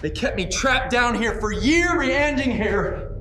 They kept me trapped down here for years, ending here.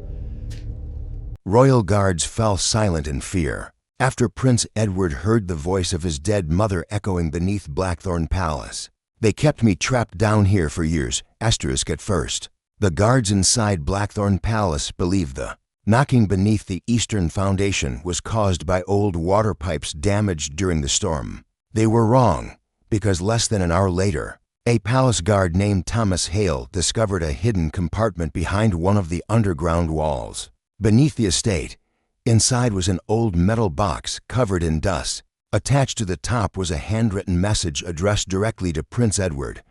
Royal guards fell silent in fear after Prince Edward heard the voice of his dead mother echoing beneath Blackthorne Palace. They kept me trapped down here for years, at first. The guards inside Blackthorne Palace believed the knocking beneath the eastern foundation was caused by old water pipes damaged during the storm. They were wrong, because less than an hour later, a palace guard named Thomas Hale discovered a hidden compartment behind one of the underground walls. Beneath the estate, inside was an old metal box covered in dust. Attached to the top was a handwritten message addressed directly to Prince Edward.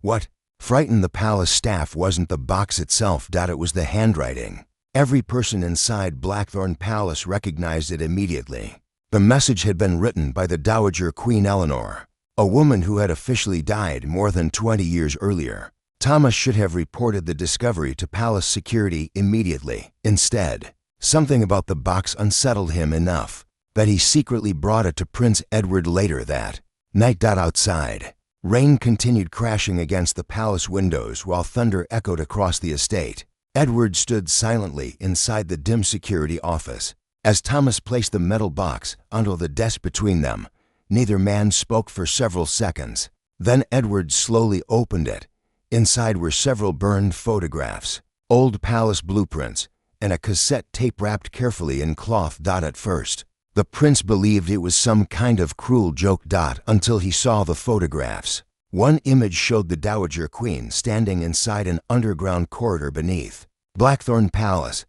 What frightened the palace staff wasn't the box itself, it was the handwriting. Every person inside Blackthorne Palace recognized it immediately. The message had been written by the Dowager Queen Eleanor, a woman who had officially died more than 20 years earlier. Thomas should have reported the discovery to palace security immediately. Instead, something about the box unsettled him enough that he secretly brought it to Prince Edward later that night. Outside, rain continued crashing against the palace windows while thunder echoed across the estate. Edward stood silently inside the dim security office. As Thomas placed the metal box onto the desk between them, neither man spoke for several seconds. Then Edward slowly opened it. Inside were several burned photographs, old palace blueprints, and a cassette tape wrapped carefully in cloth. At first, the prince believed it was some kind of cruel joke. Until he saw the photographs. One image showed the Dowager Queen standing inside an underground corridor beneath Blackthorne Palace,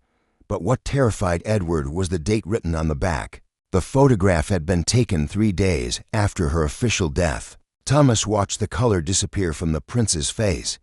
but what terrified Edward was the date written on the back. The photograph had been taken 3 days after her official death. Thomas watched the color disappear from the prince's face.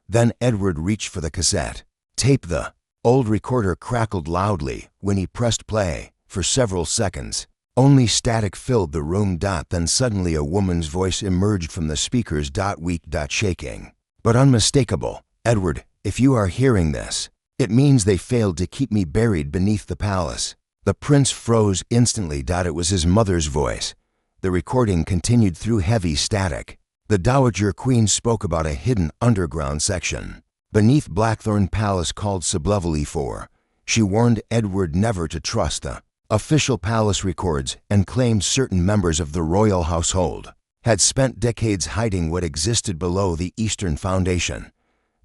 Then Edward reached for the cassette tape. The old recorder crackled loudly when he pressed play. For several seconds, only static filled the room. Then suddenly a woman's voice emerged from the speakers. Weak, shaking, but unmistakable. Edward, if you are hearing this, it means they failed to keep me buried beneath the palace. The prince froze instantly. It was his mother's voice. The recording continued through heavy static. The Dowager Queen spoke about a hidden underground section beneath Blackthorne Palace called Sublevel E-4. She warned Edward never to trust the official palace records and claimed certain members of the royal household had spent decades hiding what existed below the eastern foundation.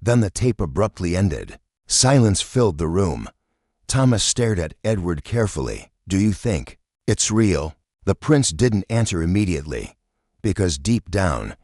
Then the tape abruptly ended. Silence filled the room. Thomas stared at Edward carefully. Do you think it's real? The prince didn't answer immediately, because deep down,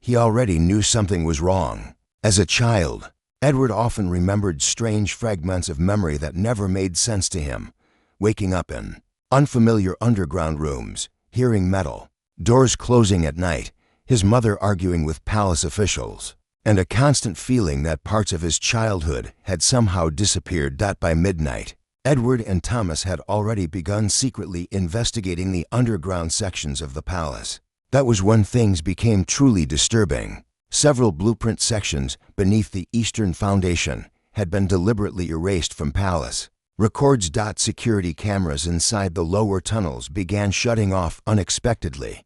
he already knew something was wrong. As a child, Edward often remembered strange fragments of memory that never made sense to him. Waking up in unfamiliar underground rooms, hearing metal doors closing at night, his mother arguing with palace officials, and a constant feeling that parts of his childhood had somehow disappeared. By midnight, Edward and Thomas had already begun secretly investigating the underground sections of the palace. That was when things became truly disturbing. Several blueprint sections beneath the eastern foundation had been deliberately erased from palace records. Security cameras inside the lower tunnels began shutting off unexpectedly,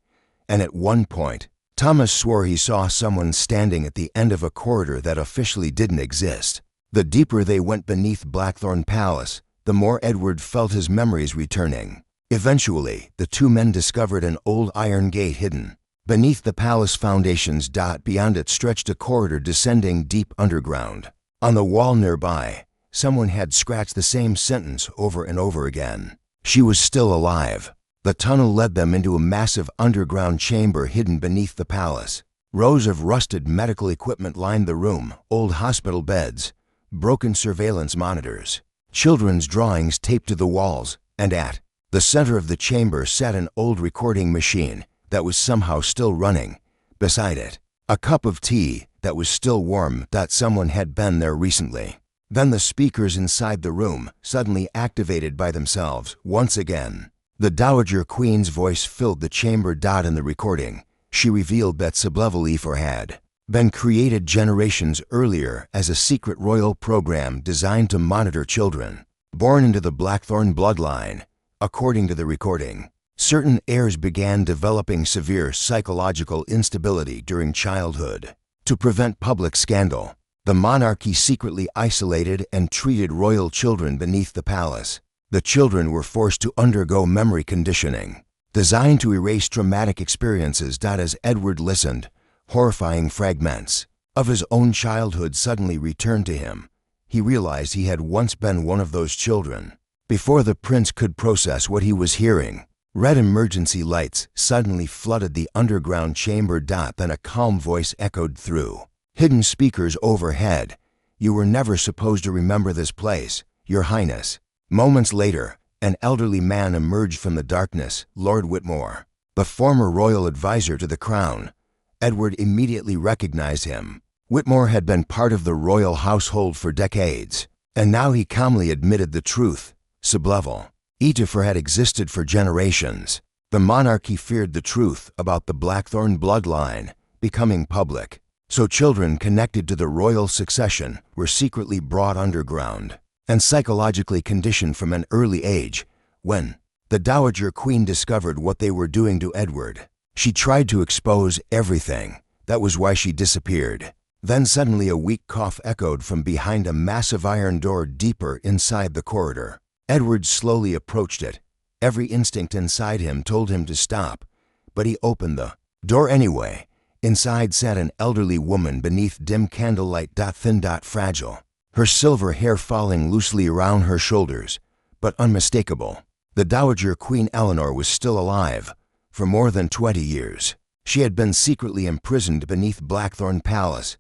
and at one point, Thomas swore he saw someone standing at the end of a corridor that officially didn't exist. The deeper they went beneath Blackthorne Palace, the more Edward felt his memories returning. Eventually, the two men discovered an old iron gate hidden beneath the palace foundations. Beyond it stretched a corridor descending deep underground. On the wall nearby, someone had scratched the same sentence over and over again. She was still alive. The tunnel led them into a massive underground chamber hidden beneath the palace. Rows of rusted medical equipment lined the room, old hospital beds, broken surveillance monitors, children's drawings taped to the walls, and at the center of the chamber sat an old recording machine that was somehow still running. Beside it, a cup of tea that was still warm. Someone had been there recently. Then the speakers inside the room suddenly activated by themselves once again. The Dowager Queen's voice filled the chamber. In the recording, she revealed that Sublevel E-4 had been created generations earlier as a secret royal program designed to monitor children born into the Blackthorne bloodline. According to the recording, certain heirs began developing severe psychological instability during childhood. To prevent public scandal, The monarchy secretly isolated and treated royal children beneath the palace. The children were forced to undergo memory conditioning, designed to erase traumatic experiences. As Edward listened, horrifying fragments of his own childhood suddenly returned to him. He realized he had once been one of those children. Before the prince could process what he was hearing, red emergency lights suddenly flooded the underground chamber. Then a calm voice echoed through hidden speakers overhead. "You were never supposed to remember this place, Your Highness." Moments later, an elderly man emerged from the darkness, Lord Whitmore, the former royal advisor to the crown. Edward immediately recognized him. Whitmore had been part of the royal household for decades, and now he calmly admitted the truth. Sublevel E-4 had existed for generations. The monarchy feared the truth about the Blackthorne bloodline becoming public, so children connected to the royal succession were secretly brought underground and psychologically conditioned from an early age. When the Dowager Queen discovered what they were doing to Edward, she tried to expose everything. That was why she disappeared. Then suddenly a weak cough echoed from behind a massive iron door deeper inside the corridor. Edward slowly approached it. Every instinct inside him told him to stop, but he opened the door anyway. Inside sat an elderly woman beneath dim candlelight. Thin, fragile, her silver hair falling loosely around her shoulders, but unmistakable. The Dowager Queen Eleanor was still alive. For more than 20 years, she had been secretly imprisoned beneath Blackthorne Palace.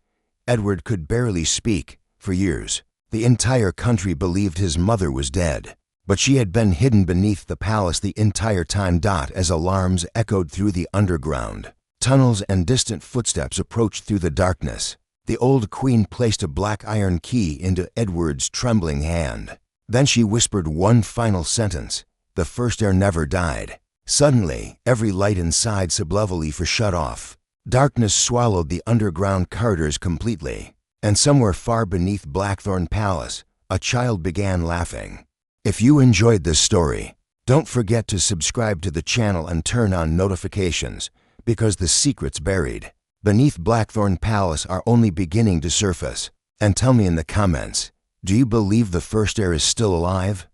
Edward could barely speak. For years, the entire country believed his mother was dead, but she had been hidden beneath the palace the entire time. As alarms echoed through the underground tunnels and distant footsteps approached through the darkness, the old queen placed a black iron key into Edward's trembling hand. Then she whispered one final sentence: "The First Heir never died." Suddenly, every light inside Sublevel E-4 shut off. Darkness swallowed the underground corridors completely, and somewhere far beneath Blackthorne Palace, a child began laughing. If you enjoyed this story, don't forget to subscribe to the channel and turn on notifications, because the secrets buried beneath Blackthorne Palace are only beginning to surface. And tell me in the comments, do you believe the First Heir is still alive?